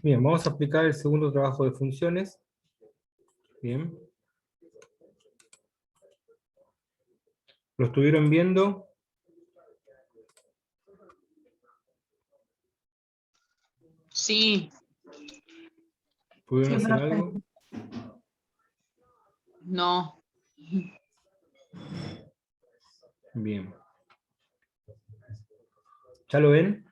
Bien, vamos a aplicar el segundo trabajo de funciones. Bien. ¿Lo estuvieron viendo? Sí, ¿Pudieron Sí, hacer profe. algo? no. Bien. ¿Ya lo ven?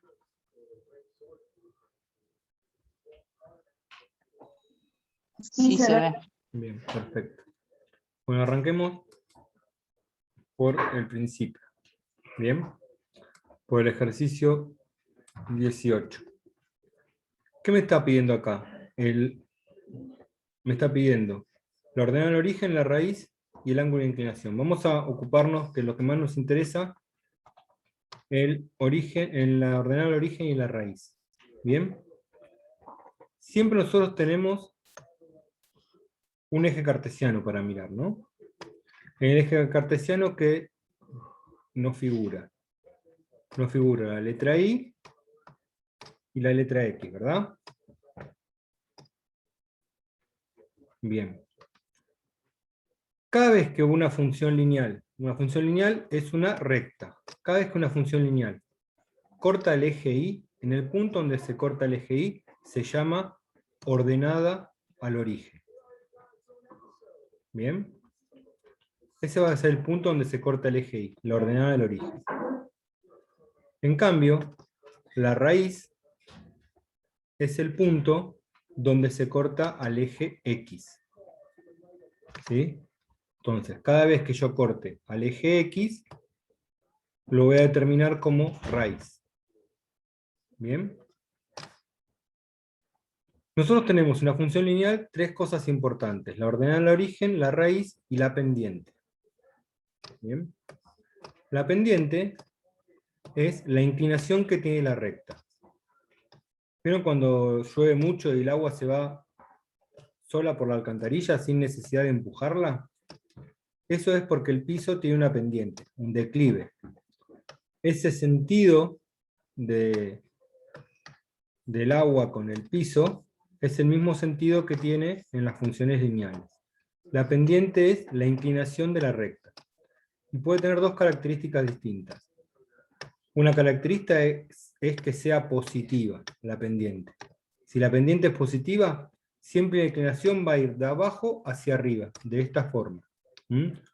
Sí se ve. Bien, perfecto. Bueno, arranquemos por el principio. Bien. Por el ejercicio 18. ¿Qué me está pidiendo acá? Me está pidiendo la ordenada del origen, la raíz y el ángulo de inclinación. Vamos a ocuparnos de lo que más nos interesa, el origen, en la ordenada del origen y la raíz. Bien. Siempre nosotros tenemos un eje cartesiano para mirar, ¿no? El eje cartesiano que nos figura. Nos figura la letra I y la letra X, ¿verdad? Bien. Cada vez que una función lineal es una recta. Cada vez que una función lineal corta el eje Y, en el punto donde se corta el eje Y, se llama ordenada al origen. Bien. Ese va a ser el punto donde se corta el eje Y, la ordenada del origen. En cambio, la raíz es el punto donde se corta al eje X. ¿Sí? Entonces, cada vez que yo corte al eje X, lo voy a determinar como raíz. ¿Bien? Nosotros tenemos una función lineal, tres cosas importantes: la ordenada al origen, la raíz y la pendiente. ¿Bien? La pendiente es la inclinación que tiene la recta. ¿Vieron cuando llueve mucho y el agua se va sola por la alcantarilla sin necesidad de empujarla? Eso es porque el piso tiene una pendiente, un declive. Ese sentido del agua con el piso es el mismo sentido que tiene en las funciones lineales. La pendiente es la inclinación de la recta. Y puede tener dos características distintas. Una característica es que sea positiva, la pendiente. Si la pendiente es positiva, siempre la inclinación va a ir de abajo hacia arriba, de esta forma.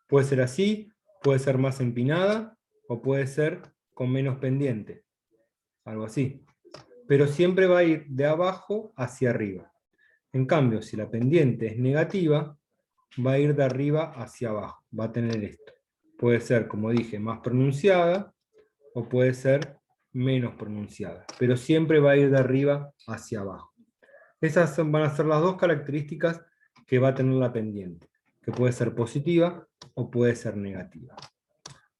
Puede ser así, puede ser más empinada, o puede ser con menos pendiente. Algo así. Pero siempre va a ir de abajo hacia arriba. En cambio, si la pendiente es negativa, va a ir de arriba hacia abajo. Va a tener esto. Puede ser, como dije, más pronunciada, o puede ser menos pronunciada. Pero siempre va a ir de arriba hacia abajo. Esas van a ser las dos características que va a tener la pendiente, que puede ser positiva o puede ser negativa.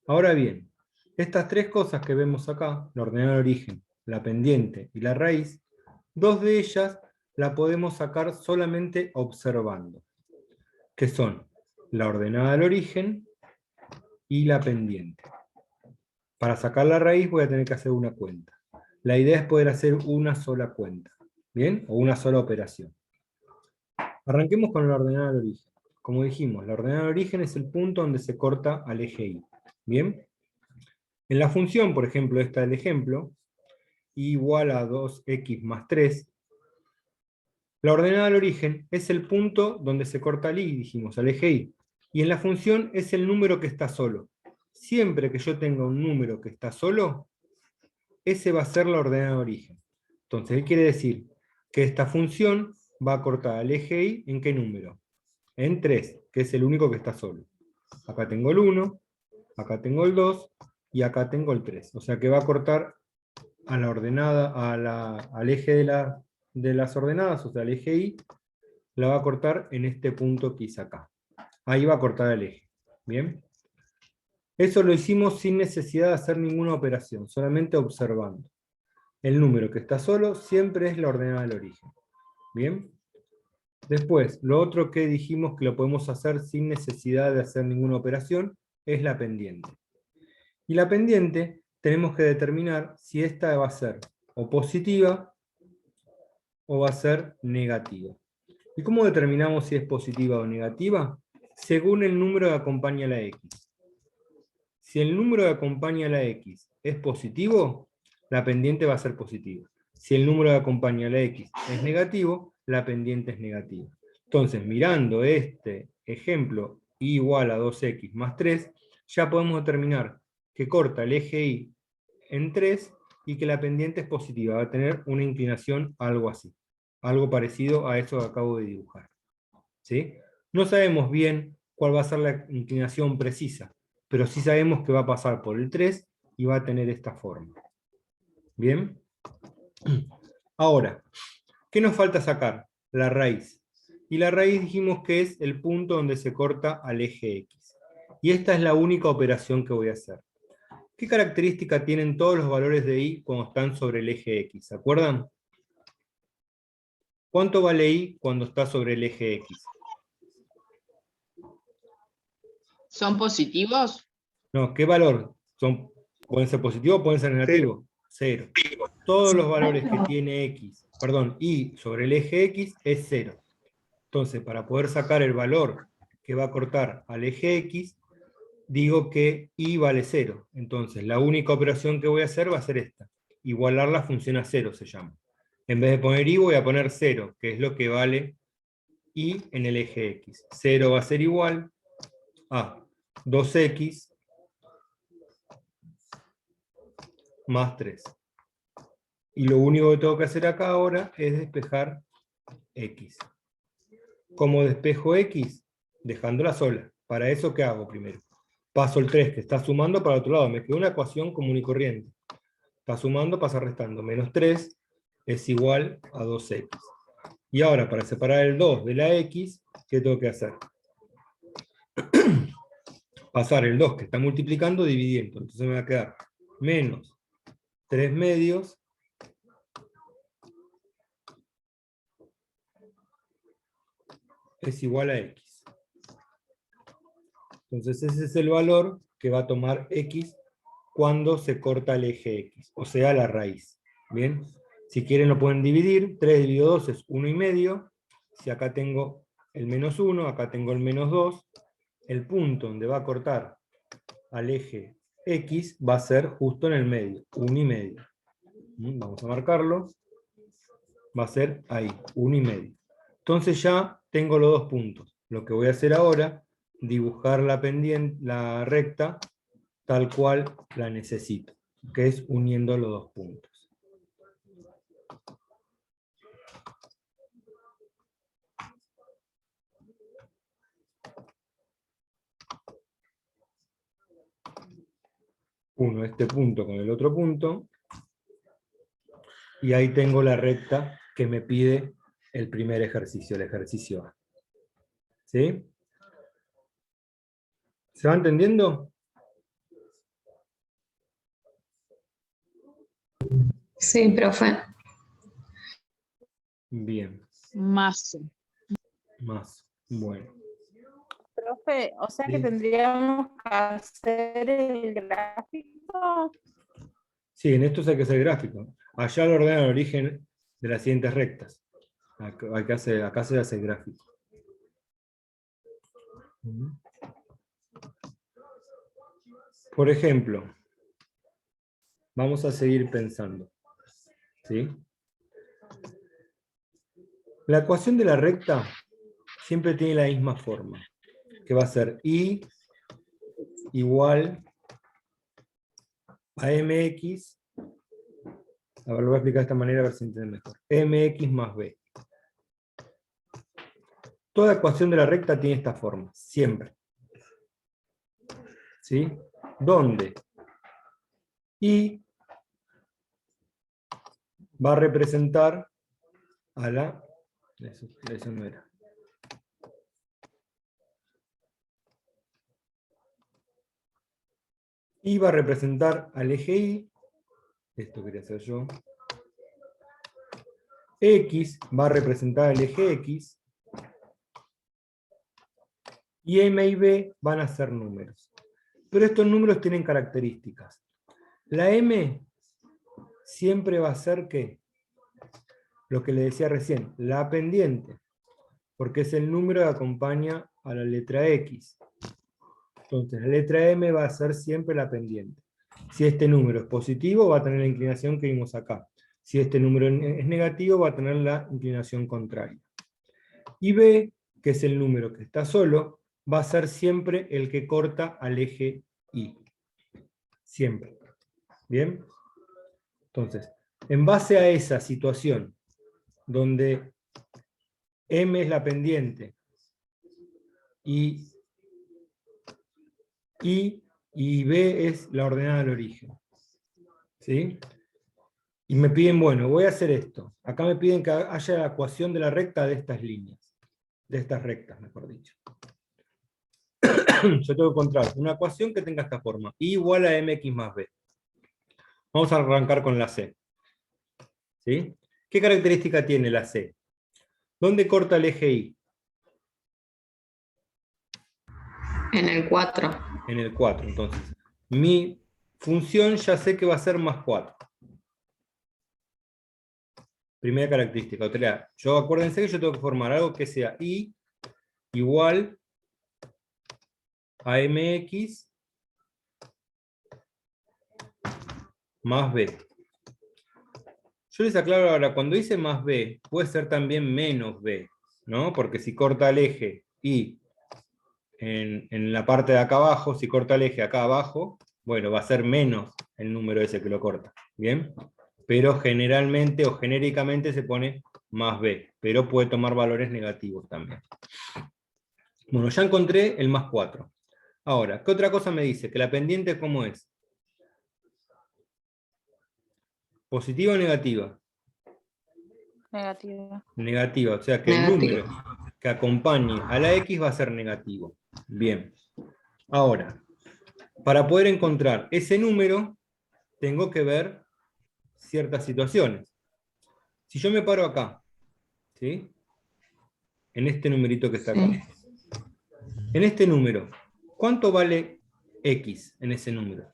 Ahora bien, estas tres cosas que vemos acá, la ordenada de origen, la pendiente y la raíz, dos de ellas la podemos sacar solamente observando, que son la ordenada del origen y la pendiente. Para sacar la raíz voy a tener que hacer una cuenta. La idea es poder hacer una sola cuenta, ¿bien? O una sola operación. Arranquemos con la ordenada del origen. Como dijimos, la ordenada del origen es el punto donde se corta al eje Y. ¿Bien? En la función, por ejemplo, esta del ejemplo, y igual a 2x más 3, la ordenada del origen es el punto donde se corta el Y, dijimos, al eje Y. Y en la función es el número que está solo. Siempre que yo tenga un número que está solo, ese va a ser la ordenada de origen. Entonces, ¿qué quiere decir? Que esta función va a cortar al eje Y, ¿en qué número? En 3, que es el único que está solo. Acá tengo el 1, acá tengo el 2, y acá tengo el 3. O sea que va a cortar a la ordenada, al eje de las ordenadas, o sea, al eje Y, la va a cortar en este punto que hice acá. Ahí va a cortar el eje. ¿Bien? Eso lo hicimos sin necesidad de hacer ninguna operación, solamente observando. El número que está solo siempre es la ordenada del origen. ¿Bien? Después, lo otro que dijimos que lo podemos hacer sin necesidad de hacer ninguna operación es la pendiente. Y la pendiente tenemos que determinar si esta va a ser o positiva o va a ser negativa. ¿Y cómo determinamos si es positiva o negativa? Según el número que acompaña a la x. Si el número que acompaña a la x es positivo, la pendiente va a ser positiva. Si el número que acompaña a la x es negativo, la pendiente es negativa. Entonces, mirando este ejemplo, y igual a 2x más 3, ya podemos determinar que corta el eje y en 3 y que la pendiente es positiva, va a tener una inclinación algo así, algo parecido a eso que acabo de dibujar. ¿Sí? No sabemos bien cuál va a ser la inclinación precisa, pero sí sabemos que va a pasar por el 3 y va a tener esta forma. ¿Bien? Ahora, ¿qué nos falta sacar? La raíz. Y la raíz dijimos que es el punto donde se corta al eje X. Y esta es la única operación que voy a hacer. ¿Qué característica tienen todos los valores de Y cuando están sobre el eje X? ¿Se acuerdan? ¿Cuánto vale Y cuando está sobre el eje X? ¿Son positivos? No, ¿qué valor? ¿Pueden ser positivos o pueden ser negativos? Cero. Todos los valores que tiene Y sobre el eje X es 0. Entonces, para poder sacar el valor que va a cortar al eje X, digo que Y vale 0. Entonces, la única operación que voy a hacer va a ser esta. Igualar la función a 0 se llama. En vez de poner Y voy a poner 0, que es lo que vale Y en el eje X. 0 va a ser igual a 2x más 3. Y lo único que tengo que hacer acá ahora es despejar X. ¿Cómo despejo X? Dejándola sola. ¿Para eso qué hago primero? Paso el 3 que está sumando para el otro lado. Me queda una ecuación común y corriente. Está sumando, pasa restando. Menos 3 es igual a 2x. Y ahora, para separar el 2 de la x, ¿qué tengo que hacer? Pasar el 2 que está multiplicando dividiendo. Entonces me va a quedar menos 3 medios es igual a x. Entonces ese es el valor que va a tomar x cuando se corta el eje x, o sea, la raíz. ¿Bien? Si quieren lo pueden dividir. 3 dividido 2 es 1,5. Si acá tengo el menos 1, acá tengo el menos 2, el punto donde va a cortar al eje x va a ser justo en el medio, 1,5. Vamos a marcarlo. Va a ser ahí, 1,5. Entonces ya tengo los dos puntos. Lo que voy a hacer ahora, dibujar la pendiente, la recta, tal cual la necesito, que es uniendo los dos puntos. Uno este punto con el otro punto, y ahí tengo la recta que me pide el primer ejercicio, el ejercicio A. ¿Sí? ¿Se va entendiendo? Sí, profe. Bien, Más. más. Bueno. Profe, o sea que Sí. tendríamos que hacer el gráfico. Sí, en esto hay que hacer gráfico. Allá lo ordena el origen de las siguientes rectas. Acá se hace el gráfico. Por ejemplo, vamos a seguir pensando. ¿Sí? La ecuación de la recta siempre tiene la misma forma, que va a ser y igual a mx. A ver, lo voy a explicar de esta manera a ver si entienden mejor. Mx más b. Toda ecuación de la recta tiene esta forma, siempre. ¿Sí? Donde y va a representar a la... Eso no era. Y va a representar al eje Y. Esto quería hacer yo. X va a representar el eje X. Y M y B van a ser números. Pero estos números tienen características. La M siempre va a ser ¿qué? lo que le decía recién, la pendiente, porque es el número que acompaña a la letra X. Entonces, la letra M va a ser siempre la pendiente. Si este número es positivo, va a tener la inclinación que vimos acá. Si este número es negativo, va a tener la inclinación contraria. Y B, que es el número que está solo, va a ser siempre el que corta al eje Y. Siempre. ¿Bien? Entonces, en base a esa situación, donde M es la pendiente, y I y B es la ordenada del origen. ¿Sí? Y me piden, bueno, voy a hacer esto. Acá me piden que haya la ecuación de la recta de estas líneas. De estas rectas, mejor dicho. Yo tengo que encontrar una ecuación que tenga esta forma. I igual a mx más b. Vamos a arrancar con la C. ¿Sí? ¿Qué característica tiene la C? ¿Dónde corta el eje Y? En el 4. En el 4. Entonces, mi función ya sé que va a ser más 4. Primera característica. Otra, yo acuérdense que yo tengo que formar algo que sea I igual a mx más b. Yo les aclaro ahora, cuando dice más b, puede ser también menos b, ¿no? Porque si corta el eje y en la parte de acá abajo, si corta el eje acá abajo, bueno, va a ser menos el número ese que lo corta, ¿bien? Pero generalmente o genéricamente se pone más b, pero puede tomar valores negativos también. Bueno, ya encontré el más 4. Ahora, ¿qué otra cosa me dice? Que la pendiente, ¿cómo es? ¿Positiva o negativa? Negativa. Negativa, o sea que el Negativo. número que acompañe a la X va a ser negativo. Bien. Ahora, para poder encontrar ese número, tengo que ver ciertas situaciones. Si yo me paro acá, ¿sí? En este numerito que está acá. Sí. En este número, ¿cuánto vale X en ese número?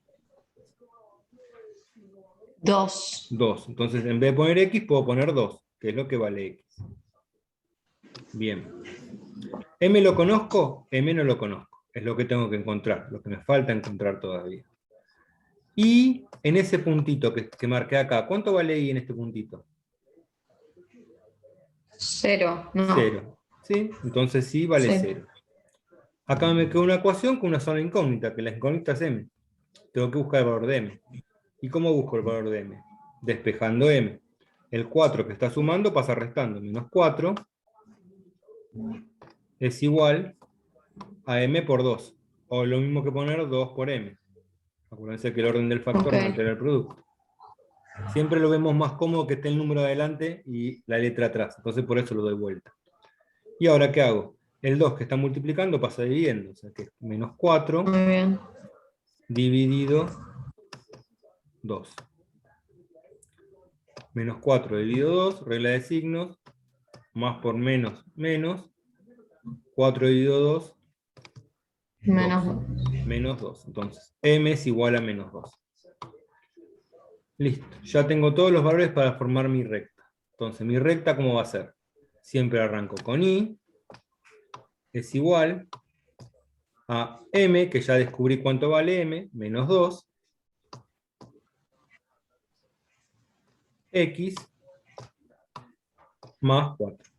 2. 2. Entonces, en vez de poner X, puedo poner 2, que es lo que vale X. Bien. ¿M lo conozco? M no lo conozco. Es lo que tengo que encontrar, lo que me falta encontrar todavía. Y en ese puntito que marqué acá, ¿cuánto vale I en este puntito? 0. No. 0. ¿Sí? Entonces sí vale Sí. 0. Acá me queda una ecuación con una sola incógnita, que la incógnita es M. Tengo que buscar el valor de M. ¿Y cómo busco el valor de M? Despejando M. El 4 que está sumando pasa restando. Menos 4 es igual a M por 2. O lo mismo que poner 2 por M. Acuérdense que el orden del factor no altera el producto. Siempre lo vemos más cómodo que esté el número adelante y la letra atrás. Entonces por eso lo doy vuelta. ¿Y ahora qué hago? El 2 que está multiplicando pasa dividiendo. O sea que es menos 4 Muy bien. dividido 2. Menos 4 dividido 2, regla de signos. Más por menos, menos. 4 dividido 2, Menos 2. Menos 2. Entonces, M es igual a menos 2. Listo. Ya tengo todos los valores para formar mi recta. Entonces, mi recta, ¿cómo va a ser? Siempre arranco con I. Es igual a M, que ya descubrí cuánto vale M, menos 2. X más 4.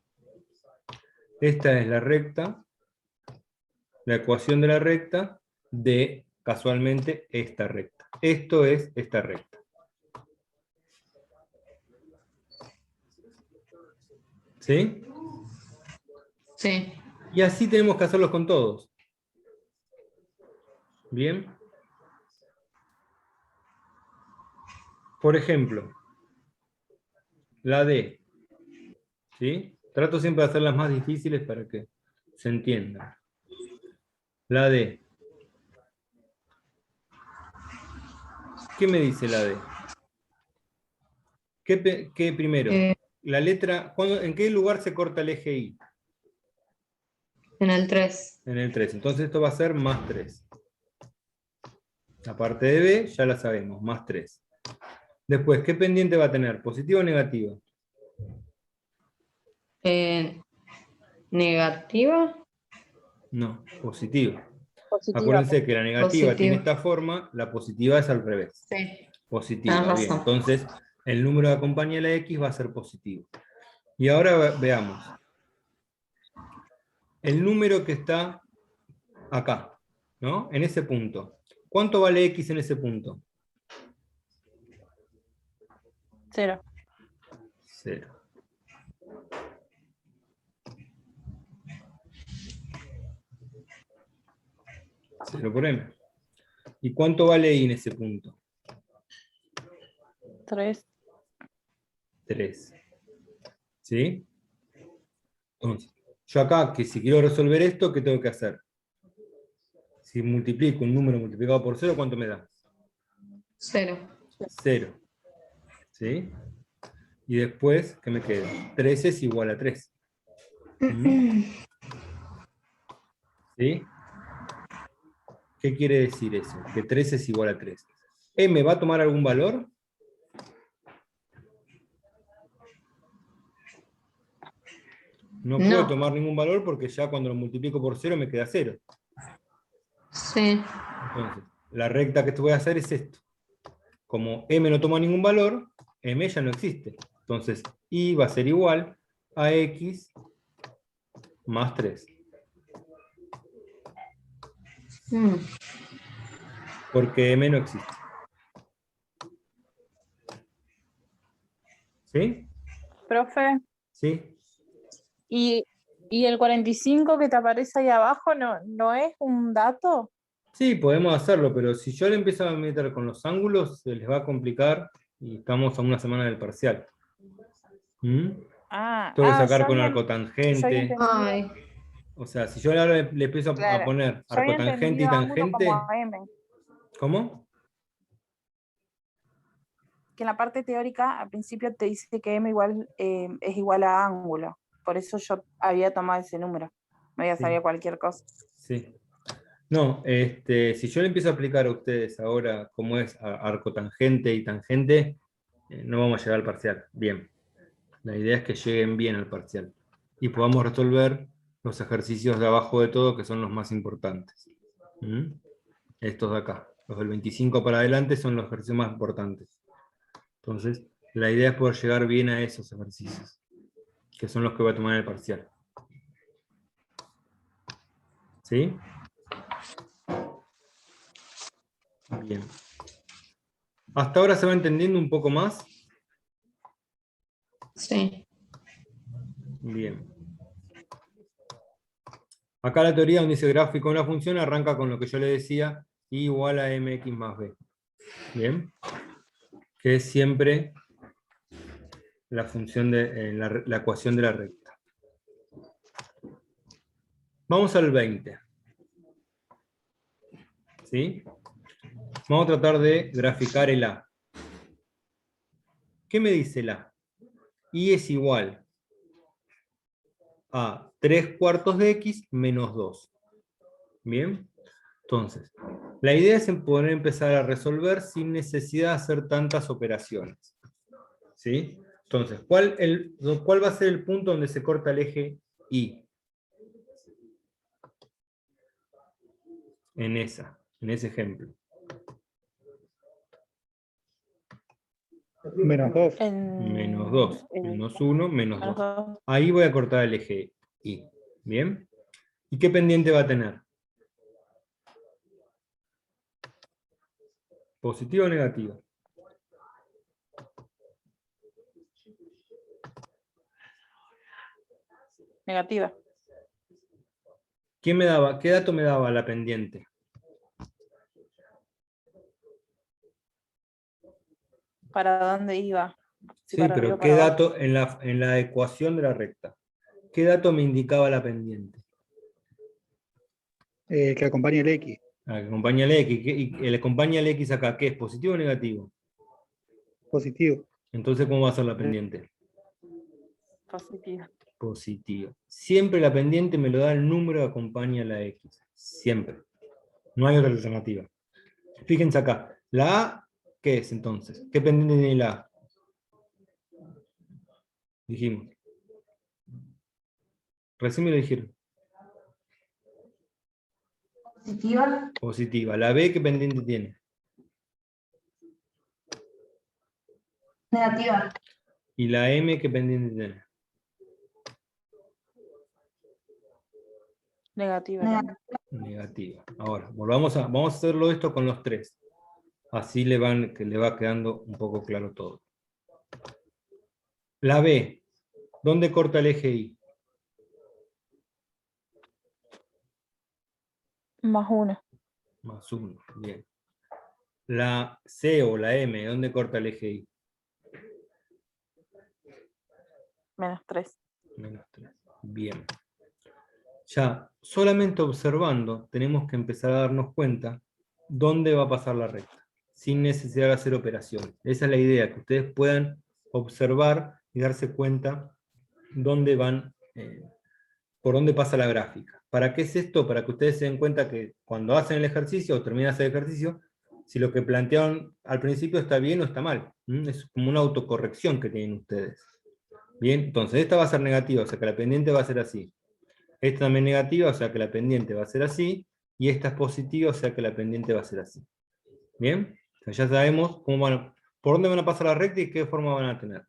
Esta es la recta, la ecuación de la recta de, casualmente, esta recta. Esto es esta recta. ¿Sí? Sí. Y así tenemos que hacerlos con todos. ¿Bien? Por ejemplo, la D. ¿Sí? Trato siempre de hacerlas más difíciles para que se entiendan. La D. ¿Qué me dice la D? ¿Qué primero? La letra, ¿en qué lugar se corta el eje I? En el 3. En el 3. Entonces esto va a ser más 3. La parte de B ya la sabemos, más 3. Después, ¿qué pendiente va a tener? ¿Positiva o negativa? Negativa. No, positiva. Positiva. Acuérdense que la negativa tiene Positiva. esta forma, la positiva es al revés. Sí. Positiva, Tenés bien. razón. Entonces, el número que acompaña a la X va a ser positivo. Y ahora veamos. El número que está acá, ¿no? En ese punto. ¿Cuánto vale X en ese punto? 0. 0. Cero por M. ¿Y cuánto vale Y en ese punto? 3. 3. ¿Sí? Entonces, yo acá, que si quiero resolver esto, ¿qué tengo que hacer? Si multiplico un número multiplicado por 0, ¿cuánto me da? 0. 0. ¿Sí? Y después, ¿qué me queda? 13 es igual a 3. ¿Sí? ¿Qué quiere decir eso? Que 3 es igual a 3. ¿M va a tomar algún valor? No puede tomar ningún valor porque ya cuando lo multiplico por 0 me queda 0. Sí. Entonces, la recta que voy a hacer es esto. Como M no toma ningún valor, M ya no existe. Entonces, Y va a ser igual a X más 3. Porque M no existe. ¿Sí? Profe, ¿Sí? ¿y el 45 que te aparece ahí abajo no es un dato? Sí, podemos hacerlo, pero si yo le empiezo a meter con los ángulos, se les va a complicar y estamos a una semana del parcial. Tengo que sacar yo con había arcotangente. entendido, Ay. O sea, si yo ahora le empiezo a claro, poner yo había arcotangente y entendido ángulo como tangente, M, ¿cómo? que en la parte teórica al principio te dice que M igual, es igual a ángulo, por eso yo había tomado ese número, me había Sí. salido cualquier cosa. Sí. No, si yo le empiezo a aplicar a ustedes ahora cómo es arcotangente y tangente, no vamos a llegar al parcial. Bien. La idea es que lleguen bien al parcial y podamos resolver los ejercicios de abajo de todo, que son los más importantes. Estos de acá. Los del 25 para adelante son los ejercicios más importantes. Entonces, la idea es poder llegar bien a esos ejercicios, que son los que voy a tomar en el parcial. ¿Sí? Bien. ¿Hasta ahora se va entendiendo un poco más? Sí. Bien. Acá la teoría donde dice gráfico de una función arranca con lo que yo le decía, y igual a mx más b. Bien. Que es siempre la función de la ecuación de la recta. Vamos al 20. ¿Sí? Vamos a tratar de graficar el A. ¿Qué me dice el A? Y es igual a 3/4 de x menos 2. ¿Bien? Entonces, la idea es poder empezar a resolver sin necesidad de hacer tantas operaciones. ¿Sí? Entonces, ¿cuál va a ser el punto donde se corta el eje Y? En ese ejemplo. Menos 2. Menos 2. Menos 1, menos 2. 2. Ahí voy a cortar el eje Y. ¿Bien? ¿Y qué pendiente va a tener? ¿Positiva o negativa? Negativa. ¿Qué dato me daba la pendiente? ¿Para dónde iba? Si Sí, para pero arriba o ¿qué para abajo. dato en la ecuación de la recta? ¿Qué dato me indicaba la pendiente? Que acompaña el X. Que acompaña el X. Y le acompaña el X acá, ¿qué es? ¿Positivo o negativo? Positivo. Entonces, ¿cómo va a ser la pendiente? Positiva. Positivo. Siempre la pendiente me lo da el número que acompaña a la X. Siempre. No hay otra alternativa. Fíjense acá. La A, ¿qué es entonces? ¿Qué pendiente tiene la A? Dijimos. Recién me lo dijeron. Positiva. Positiva. ¿La B qué pendiente tiene? Negativa. ¿Y la M qué pendiente tiene? Negativa. Negativa. Negativa. Ahora, vamos a hacerlo esto con los tres. Así le va quedando un poco claro todo. La B, ¿dónde corta el eje Y? +1. +1, bien. La C o la M, ¿dónde corta el eje Y? -3. -3. Bien. Ya, solamente observando, tenemos que empezar a darnos cuenta dónde va a pasar la recta, sin necesidad de hacer operaciones. Esa es la idea, que ustedes puedan observar y darse cuenta dónde van, por dónde pasa la gráfica. ¿Para qué es esto? Para que ustedes se den cuenta que cuando hacen el ejercicio o terminan de hacer el ejercicio, si lo que plantearon al principio está bien o está mal. Es como una autocorrección que tienen ustedes. Bien, entonces esta va a ser negativa, o sea que la pendiente va a ser así. Esta también negativa, o sea que la pendiente va a ser así, y esta es positiva, o sea que la pendiente va a ser así. ¿Bien? O sea, ya sabemos por dónde van a pasar la recta y qué forma van a tener.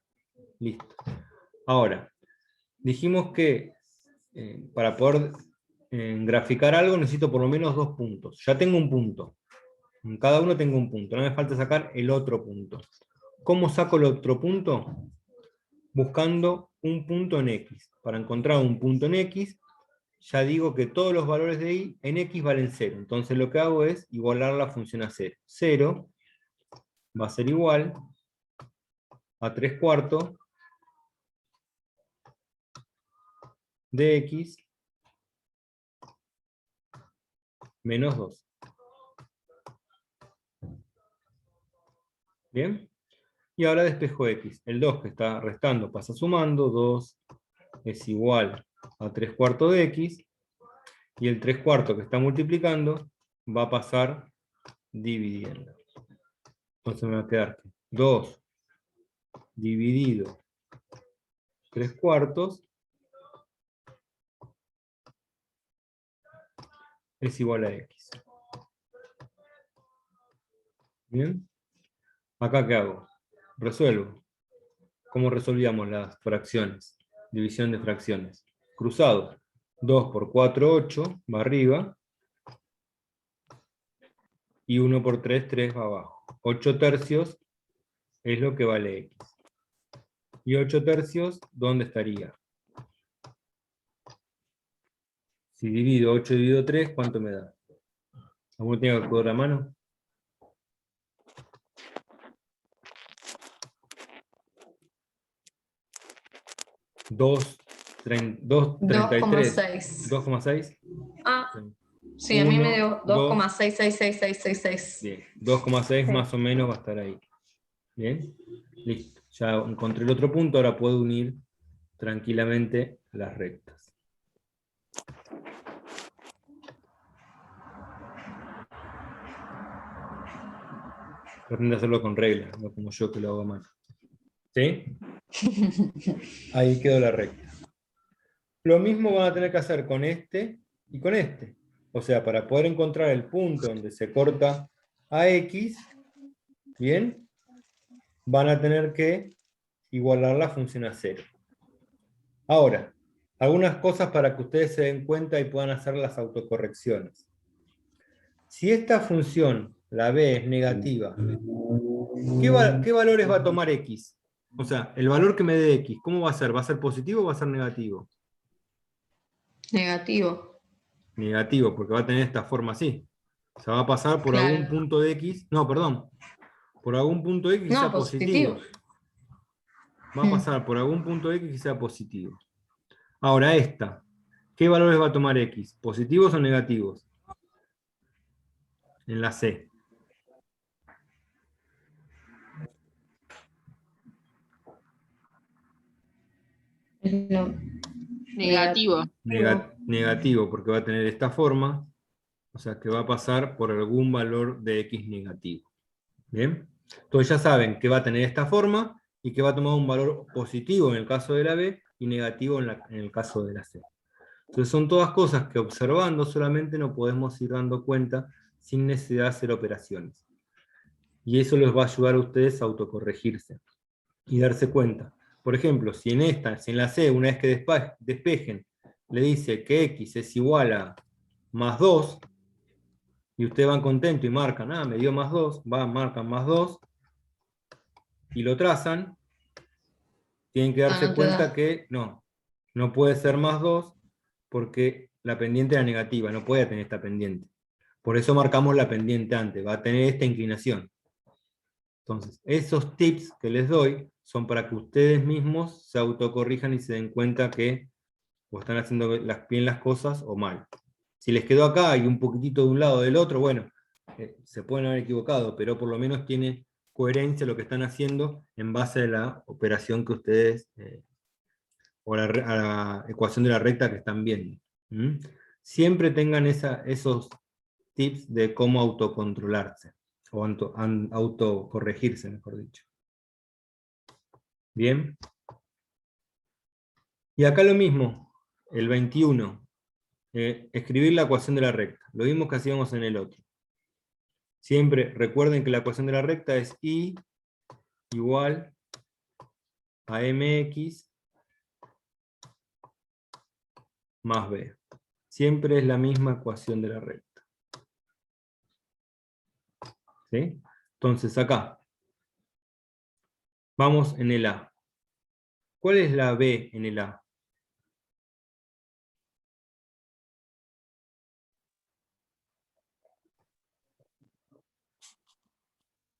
Listo. Ahora, dijimos que para poder graficar algo necesito por lo menos 2 puntos. Ya tengo un punto. En cada uno tengo un punto. No me falta sacar el otro punto. ¿Cómo saco el otro punto? Buscando un punto en X. Para encontrar un punto en X, ya digo que todos los valores de Y en X valen 0. Entonces lo que hago es igualar la función a 0. 0 va a ser igual a 3/4 de X menos 2. ¿Bien? Y ahora despejo X. El 2 que está restando pasa sumando. 2 es igual a 3/4 de X. Y el 3/4 que está multiplicando va a pasar dividiendo. Entonces me va a quedar 2 dividido 3/4 es igual a X. ¿Bien? ¿Acá qué hago? Resuelvo. ¿Cómo resolvíamos las fracciones? División de fracciones. Cruzado. 2 por 4, 8, va arriba. Y 1 por 3, 3 va abajo. 8 tercios es lo que vale X. Y 8 tercios, ¿dónde estaría? Si divido 8 dividido 3, ¿cuánto me da? ¿Alguno tiene calculadora a mano? 2,33. 2,6. 2,6. Ah, sí, a mí me dio 2. 2,66666. Bien, 2,6 Sí. más o menos va a estar ahí. Bien, listo. Ya encontré el otro punto, ahora puedo unir tranquilamente las rectas. Traten de hacerlo con reglas, no como yo que lo hago mal. ¿Sí? Ahí quedó la recta. Lo mismo van a tener que hacer con este y con este. O sea, para poder encontrar el punto donde se corta a X, ¿bien? Van a tener que igualar la función a 0. Ahora, algunas cosas para que ustedes se den cuenta y puedan hacer las autocorrecciones. Si esta función, la b, es negativa, ¿qué valores va a tomar X? O sea, el valor que me dé X, ¿cómo va a ser? ¿Va a ser positivo o va a ser negativo? Negativo. Negativo, porque va a tener esta forma así. O sea, va a pasar por Claro. algún punto de X, no, perdón, por algún punto de X que No, sea positivo. positivo. Va a pasar por algún punto de X que sea positivo. Ahora esta, ¿qué valores va a tomar X? ¿Positivos o negativos? En la C. No. Negativo. Negativo, porque va a tener esta forma, o sea que va a pasar por algún valor de X negativo. ¿Bien? Entonces ya saben que va a tener esta forma y que va a tomar un valor positivo en el caso de la B y negativo en el caso de la C. Entonces son todas cosas que observando solamente no podemos ir dando cuenta sin necesidad de hacer operaciones. Y eso les va a ayudar a ustedes a autocorregirse y darse cuenta. Por ejemplo, si en la C, una vez que despejen, le dice que X es igual a más 2, y ustedes van contentos y marcan, me dio más 2, marcan más 2, y lo trazan, tienen que darse no te cuenta da. que no puede ser más 2, porque la pendiente era negativa, no puede tener esta pendiente. Por eso marcamos la pendiente antes, va a tener esta inclinación. Entonces, esos tips que les doy son para que ustedes mismos se autocorrijan y se den cuenta que o están haciendo bien las cosas o mal. Si les quedó acá y un poquitito de un lado o del otro, bueno, se pueden haber equivocado, pero por lo menos tiene coherencia lo que están haciendo en base a la operación que ustedes, o a la ecuación de la recta que están viendo. Siempre tengan esos tips de cómo autocontrolarse, o autocorregirse, mejor dicho. Bien. Y acá lo mismo, el 21. Escribir la ecuación de la recta. Lo mismo que hacíamos en el otro. Siempre recuerden que la ecuación de la recta es I igual a mx más b. Siempre es la misma ecuación de la recta. ¿Sí? Entonces acá, vamos en el A. ¿Cuál es la B en el A?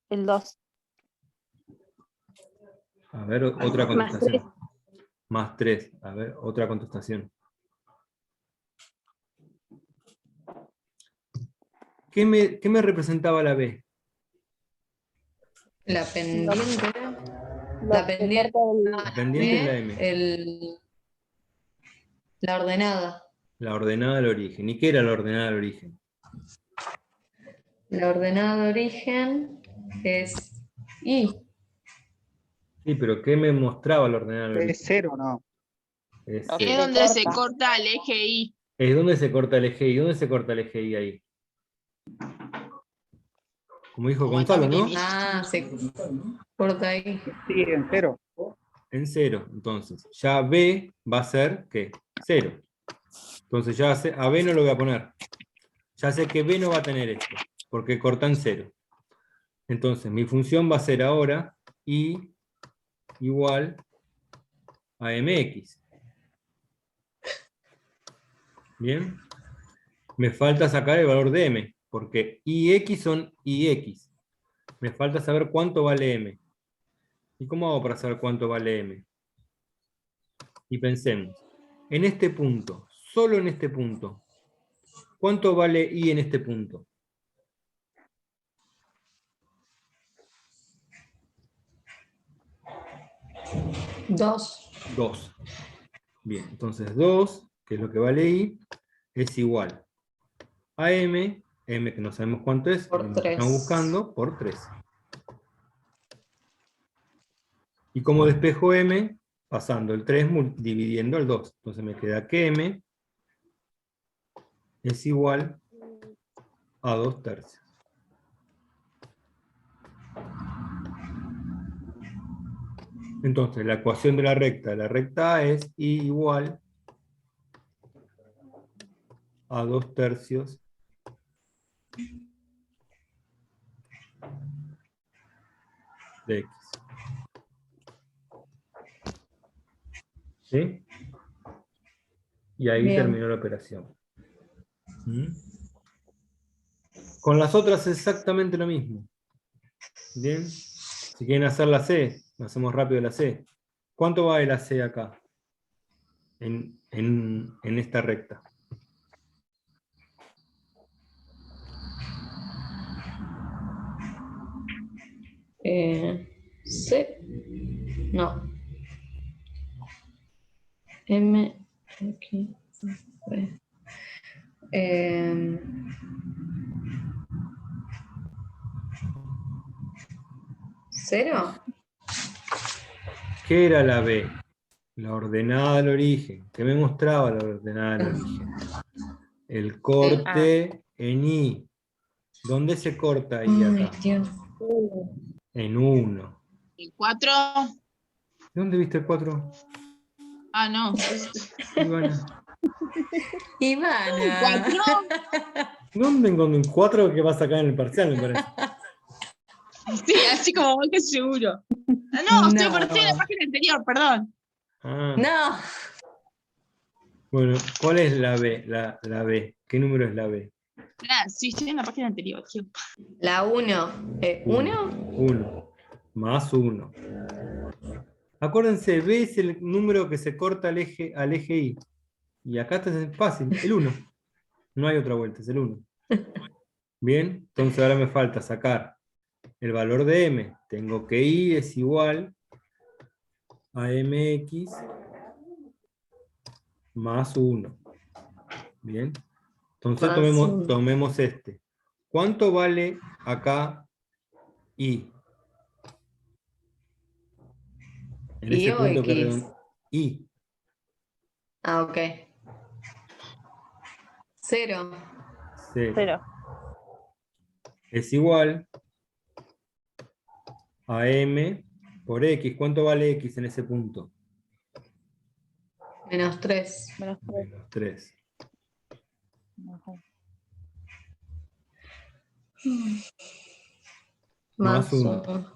El 2. A ver, otra Más contestación. Más 3. A ver, otra contestación. ¿Qué me representaba la B? La pendiente. La La pendiente. La pendiente es la M. La ordenada. La ordenada del origen. ¿Y qué era la ordenada del origen? La ordenada de origen es I. Sí, pero ¿qué me mostraba la ordenada del origen? ¿Es 0 no? Es No, Es cero. donde se corta. corta el eje Y. ¿Es dónde se corta el eje I? ¿Dónde se corta el eje I ahí? Como dijo Como Gonzalo, está ¿no? bien. Se corta ahí. Sí, en 0. En 0. Entonces, ya B va a ser, ¿qué? 0. Entonces ya a B no lo voy a poner. Ya sé que B no va a tener esto, porque corta en 0. Entonces, mi función va a ser ahora I igual a mx. ¿Bien? Me falta sacar el valor de m, porque ix son ix. Me falta saber cuánto vale m. ¿Y cómo hago para saber cuánto vale m? Y pensemos, en este punto, solo en este punto, ¿cuánto vale i en este punto? 2. 2. Bien, entonces 2, que es lo que vale i, es igual a m que no sabemos cuánto es, Por lo que 3. estamos buscando, por 3. Y como despejo m, pasando el 3 dividiendo el 2. Entonces me queda que m es igual a 2/3. Entonces la ecuación de la recta A es I igual a 2/3 de X. ¿Sí? Y ahí Bien. terminó la operación. Con las otras es exactamente lo mismo. Bien. Si quieren hacer la C, lo hacemos rápido la C. ¿Cuánto vale la C acá? En esta recta. C. No. M. Aquí. ¿Cero? ¿Qué era la B? la ordenada del origen. ¿Qué me mostraba la ordenada del origen? El corte en I. ¿Dónde se corta I Ay, acá? Dios. En 1. El 4. ¿Dónde viste el 4? Ah, no. Ivana. Ivana. 4. ¿Dónde encontré un 4 que vas a sacar en el parcial, me parece? Sí, así como vos que seguro. Ah, no, estoy por estoy en la No. página anterior, perdón. Ah, No. bueno, ¿cuál es la B? La B. ¿Qué número es la B? Ah, sí, estoy en la página anterior. Tío. La 1. ¿1? 1. Más 1. Acuérdense, B es el número que se corta al eje I. Y acá está fácil, el 1. No hay otra vuelta, es el 1. Bien, entonces ahora me falta sacar el valor de M. Tengo que I es igual a MX más 1. Bien, entonces Más tomemos, 1. tomemos este. ¿Cuánto vale acá I? En ¿Y ese o punto que X? redondeamos. I. Ah, ok. 0. 0. 0. Es igual a M por X. ¿Cuánto vale X en ese punto? Menos 3. Menos 3. Menos 3. Más Más 1. 1.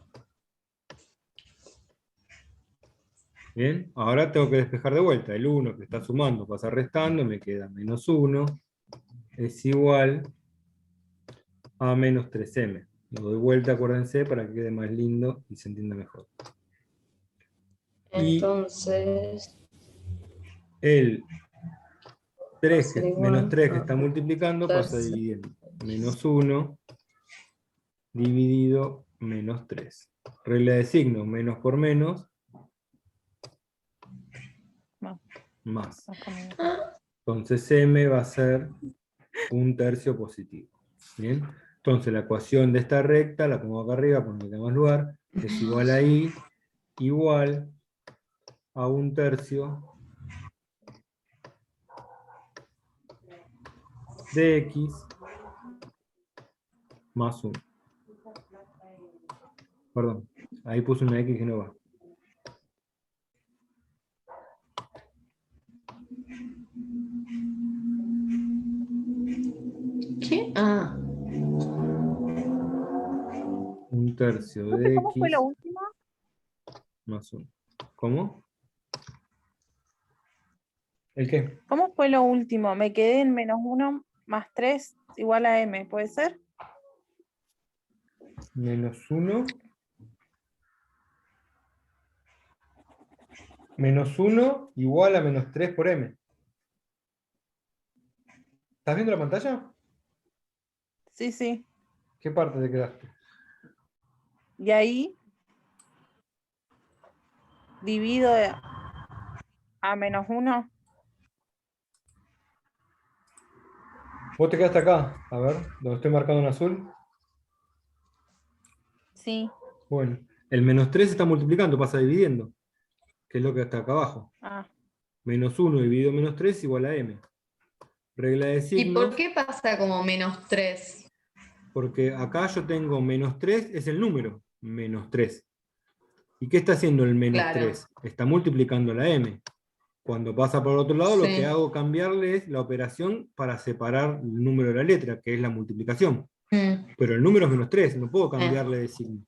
Bien, ahora tengo que despejar de vuelta. El 1 que está sumando pasa restando, me queda menos 1. Es igual a menos 3M. Lo doy vuelta, acuérdense, para que quede más lindo y se entienda mejor. Y Entonces, el 3 va a ser menos igual 3 que a está multiplicando pasa tercio. dividiendo. Menos 1 dividido menos 3. Regla de signos, menos por menos. Más. Entonces M va a ser un tercio positivo. Bien. Entonces la ecuación de esta recta, la pongo acá arriba porque no tengo más lugar, es igual a I igual a un tercio de X más 1. Perdón, ahí puse una X que no va. ¿Qué? Ah, Un tercio de ¿Cómo fue X lo último? más 1. ¿Cómo? ¿El qué? ¿Cómo fue lo último? Me quedé en menos 1 más 3 igual a M, ¿puede ser? Menos 1. Menos 1 igual a menos 3 por M. ¿Estás viendo la pantalla? Sí, sí. ¿Qué parte te quedaste? Y ahí divido a menos 1. Vos te quedaste acá, a ver, donde estoy marcando en azul. Sí. Bueno, el menos 3 está multiplicando, pasa dividiendo, que es lo que está acá abajo. Ah, Menos 1 dividido menos 3 igual a M. Regla de ¿y signos, por qué pasa como menos 3? porque acá yo tengo menos 3, es el número, menos 3. ¿Y qué está haciendo el menos Claro. 3? Está multiplicando la M. Cuando pasa por el otro lado, lo Sí. que hago cambiarle es la operación para separar el número de la letra, que es la multiplicación. Pero el número es menos 3, no puedo cambiarle de signo.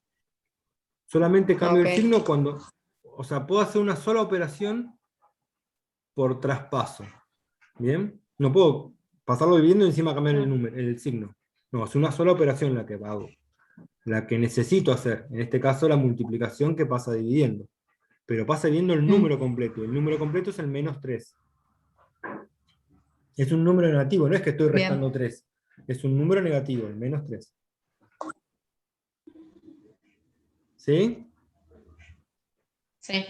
Solamente cambio el Ok. signo cuando, o sea, puedo hacer una sola operación por traspaso. ¿Bien? No puedo pasarlo dividiendo y encima cambiar el número, el signo. No, es una sola operación la que hago. La que necesito hacer. En este caso, la multiplicación que pasa dividiendo. Pero pasa dividiendo el número completo. El número completo es el menos 3. Es un número negativo, no es que estoy restando Bien. 3. Es un número negativo, el menos 3. ¿Sí? Sí.